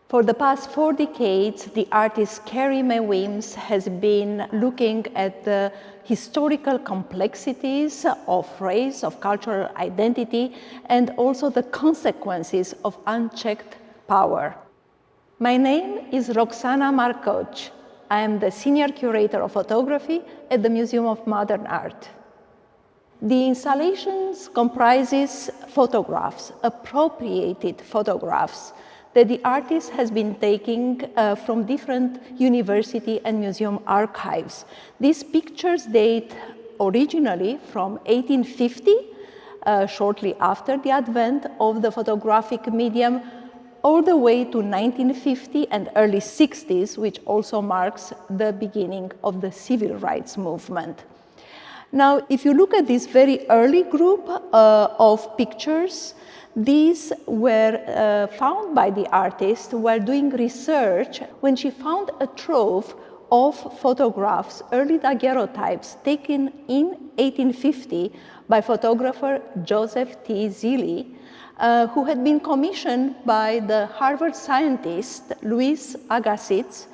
For the past 4 decades, the artist Carrie Mae Weems has been looking at the historical complexities of race, of cultural identity, and also the consequences of unchecked power. My name is Roxana Markoch. I am the Senior Curator of Photography at the Museum of Modern Art. The installations comprises photographs, appropriated photographs, that the artist has been taking from different university and museum archives. These pictures date originally from 1850, shortly after the advent of the photographic medium, all the way to 1950 and early 60s, which also marks the beginning of the civil rights movement. Now, if you look at this very early group of pictures, these were found by the artist while doing research when she found a trove of photographs, early daguerreotypes taken in 1850 by photographer Joseph T. Zille, who had been commissioned by the Harvard scientist Louis Agassiz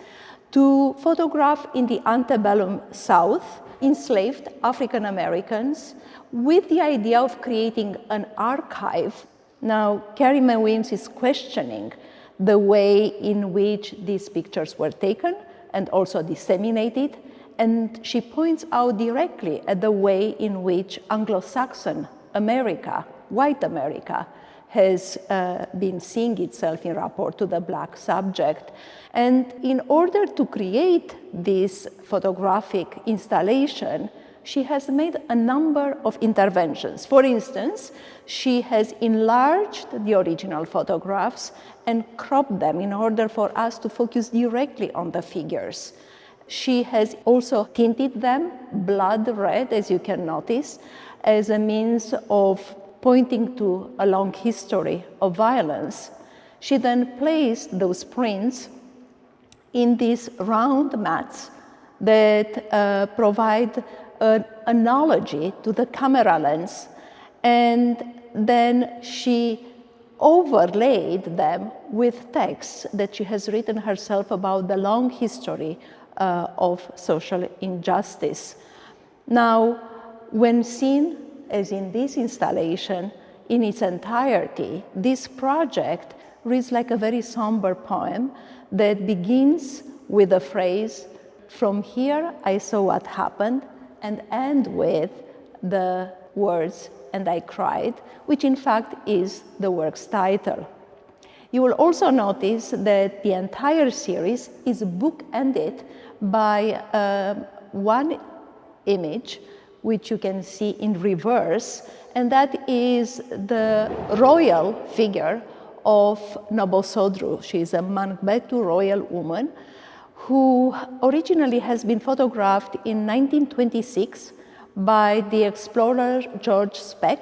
to photograph in the antebellum South enslaved African Americans with the idea of creating an archive. Now, Carrie Mae Weems is questioning the way in which these pictures were taken and also disseminated, and she points out directly at the way in which Anglo-Saxon America, white America, has been seeing itself in rapport to the Black subject. And in order to create this photographic installation, she has made a number of interventions. For instance, she has enlarged the original photographs and cropped them in order for us to focus directly on the figures. She has also tinted them blood red, as you can notice, as a means of pointing to a long history of violence. She then placed those prints in these round mats that provide an analogy to the camera lens, and then she overlaid them with texts that she has written herself about the long history of social injustice. Now, when seen as in this installation in its entirety, this project reads like a very somber poem that begins with the phrase, "From here I saw what happened," and end with the words, "and I cried," which in fact is the work's title. You will also notice that the entire series is bookended by one image, which you can see in reverse, and that is the royal figure of Nobosodru. She is a Mangbetu royal woman who originally has been photographed in 1926 by the explorer George Speck.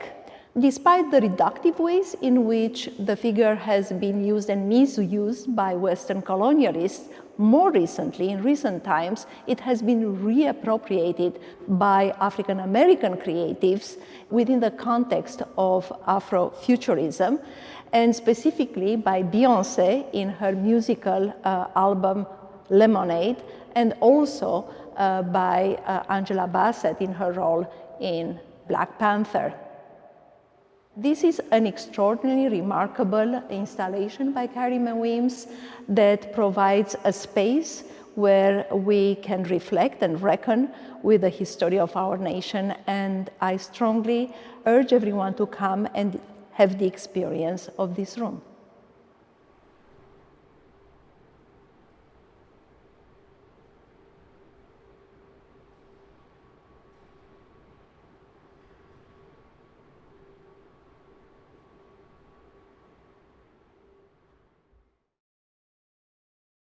Despite the reductive ways in which the figure has been used and misused by Western colonialists, more recently, in recent times, it has been reappropriated by African American creatives within the context of Afrofuturism, and specifically by Beyoncé in her musical album Lemonade, and also by Angela Bassett in her role in Black Panther. This is an extraordinarily remarkable installation by Carrie Mae Weems that provides a space where we can reflect and reckon with the history of our nation, and I strongly urge everyone to come and have the experience of this room.